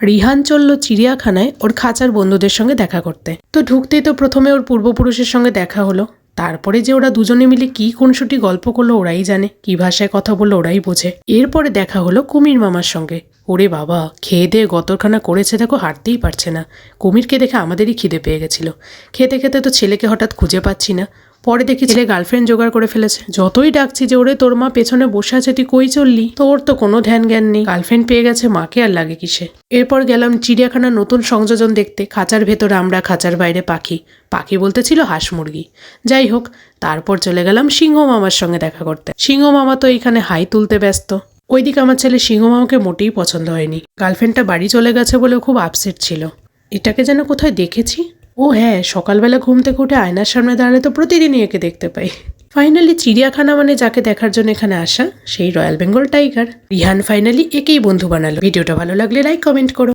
রিহান চলল চিড়িয়াখানায় ওর খাঁচার বন্ধুদের সঙ্গে দেখা করতে। তো ঢুকতেই তো প্রথমে ওর পূর্বপুরুষের সঙ্গে দেখা হলো। তারপরে যে ওরা দুজনে মিলে কি খুনসুটি গল্প করলো ওরাই জানে, কি ভাষায় কথা বললো ওরাই বোঝে। এরপরে দেখা হলো কুমির মামার সঙ্গে। ওরে বাবা, খেয়ে দিয়ে গতরখানা করেছে দেখো, হাঁটতেই পারছে না। কুমিরকে দেখে আমাদেরই খিদে পেয়ে গেছিল। খেতে খেতে তো ছেলেকে হঠাৎ খুঁজে পাচ্ছি না। পরে দেখি ছেলে গার্লফ্রেন্ড জোগাড় করে ফেলেছে। যতই ডাকছি যে ওরে তোর মা পেছনে বসে আছে, তুই কই চললি, তো ওর তো কোনো ধ্যান জ্ঞান নেই। গার্লফ্রেন্ড পেয়ে গেছে, মাকে আর লাগে কিসে। এরপর গেলাম চিড়িয়াখানার নতুন সংযোজন দেখতে। খাঁচার ভেতরে আমরা, খাঁচার বাইরে পাখি। পাখি বলতে ছিল হাঁস মুরগি। যাই হোক, তারপর চলে গেলাম সিংহ মামার সঙ্গে দেখা করতে। সিংহ মামা তো এইখানে হাই তুলতে ব্যস্ত। ওইদিকে আমার ছেলে সিংহ মামাকে মোটেই পছন্দ হয়নি। গার্লফ্রেন্ডটা বাড়ি চলে গেছে বলে খুব আপসেট ছিল। এটাকে যেন কোথায় দেখেছি। ও হ্যাঁ, সকালবেলা ঘুম থেকে উঠে আয়নার সামনে দাঁড়ালে তো প্রতিদিনই একে দেখতে পাই। ফাইনালি চিড়িয়াখানা মানে যাকে দেখার জন্য এখানে আসা, সেই royal Bengal tiger. Rihan finally একেই বন্ধু বানালো। ভিডিওটা ভালো লাগলে লাইক কমেন্ট করো।